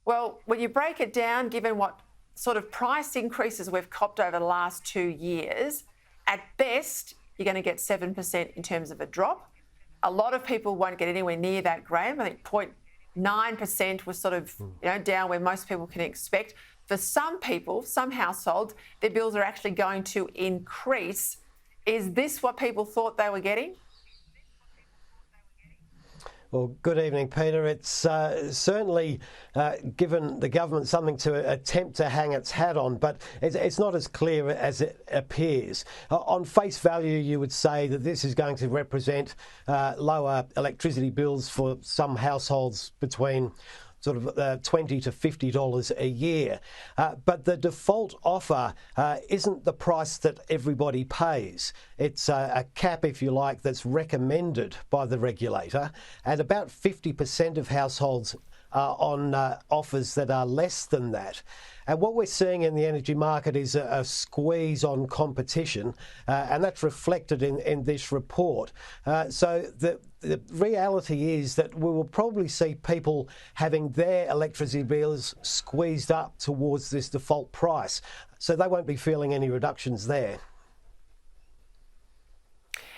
Well, when you break it down, given what sort of price increases we've copped over the last 2 years, at best, you're going to get 7% in terms of a drop. A lot of people won't get anywhere near that, Graham. I think 0.9% was sort of down where most people can expect. For some people, some households, their bills are actually going to increase. Is this what people thought they were getting? Well, good evening, Peter. It's certainly given the government something to attempt to hang its hat on, but it's not as clear as it appears. On face value, you would say that this is going to represent lower electricity bills for some households between sort of $20 to $50 a year. But the default offer isn't the price that everybody pays. It's a cap, if you like, that's recommended by the regulator, and about 50% of households are on offers that are less than that. And what we're seeing in the energy market is a squeeze on competition, and that's reflected in this report. So the reality is that we will probably see people having their electricity bills squeezed up towards this default price. So they won't be feeling any reductions there.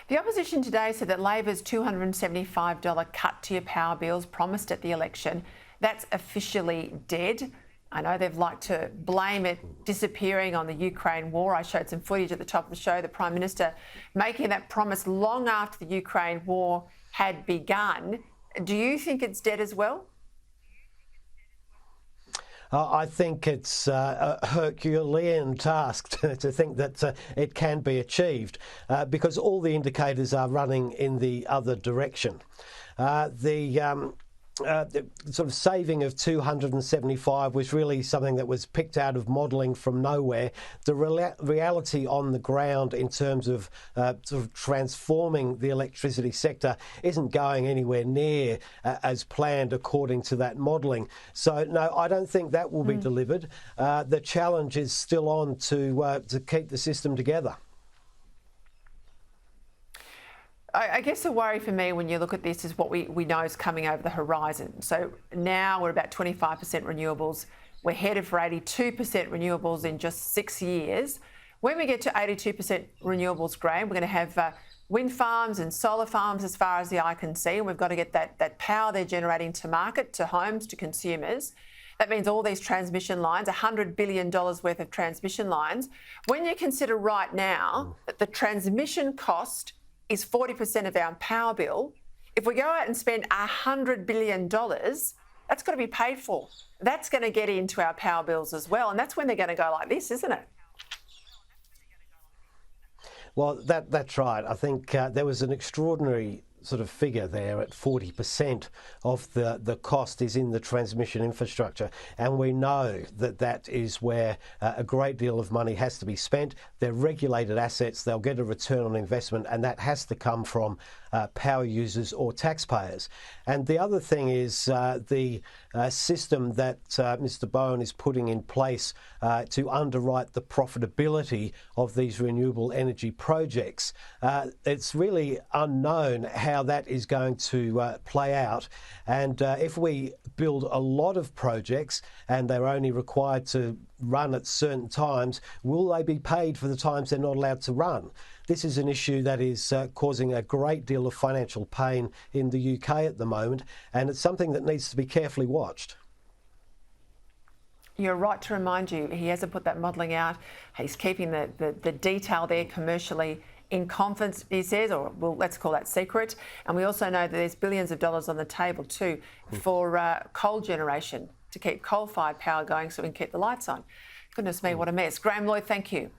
The opposition today said that Labor's $275 cut to your power bills promised at the election, that's officially dead. I know they've liked to blame it disappearing on the Ukraine war. I showed some footage at the top of the show, the Prime Minister making that promise long after the Ukraine war had begun. Do you think it's dead as well? I think it's a Herculean task to think that it can be achieved because all the indicators are running in the other direction. The sort of saving of 275 was really something that was picked out of modelling from nowhere. The reality on the ground in terms of sort of transforming the electricity sector isn't going anywhere near as planned according to that modelling. So no, I don't think that will be delivered. The challenge is still on to keep the system together. I guess the worry for me when you look at this is what we know is coming over the horizon. So now we're about 25% renewables. We're headed for 82% renewables in just 6 years. When we get to 82% renewables, Graham, we're going to have wind farms and solar farms as far as the eye can see, and we've got to get that power they're generating to market, to homes, to consumers. That means all these transmission lines, $100 billion worth of transmission lines. When you consider right now that the transmission cost is 40% of our power bill, if we go out and spend $100 billion, that's got to be paid for. That's going to get into our power bills as well. And that's when they're going to go like this, isn't it? Well, that's right. I think there was an extraordinary sort of figure there at 40% of the cost is in the transmission infrastructure. And we know that that is where a great deal of money has to be spent. They're regulated assets. They'll get a return on investment, and that has to come from power users or taxpayers. And the other thing is the system that Mr. Bowen is putting in place to underwrite the profitability of these renewable energy projects. It's really unknown how that is going to play out. And if we build a lot of projects and they're only required to run at certain times, will they be paid for the times they're not allowed to run? This is an issue that is causing a great deal of financial pain in the UK at the moment, and it's something that needs to be carefully watched. You're right to remind you, he hasn't put that modelling out. He's keeping the detail there commercially in confidence, he says, or well, let's call that secret. And we also know that there's billions of dollars on the table too for coal generation, to keep coal-fired power going so we can keep the lights on. Goodness me, what a mess. Graham, Lloyd, thank you.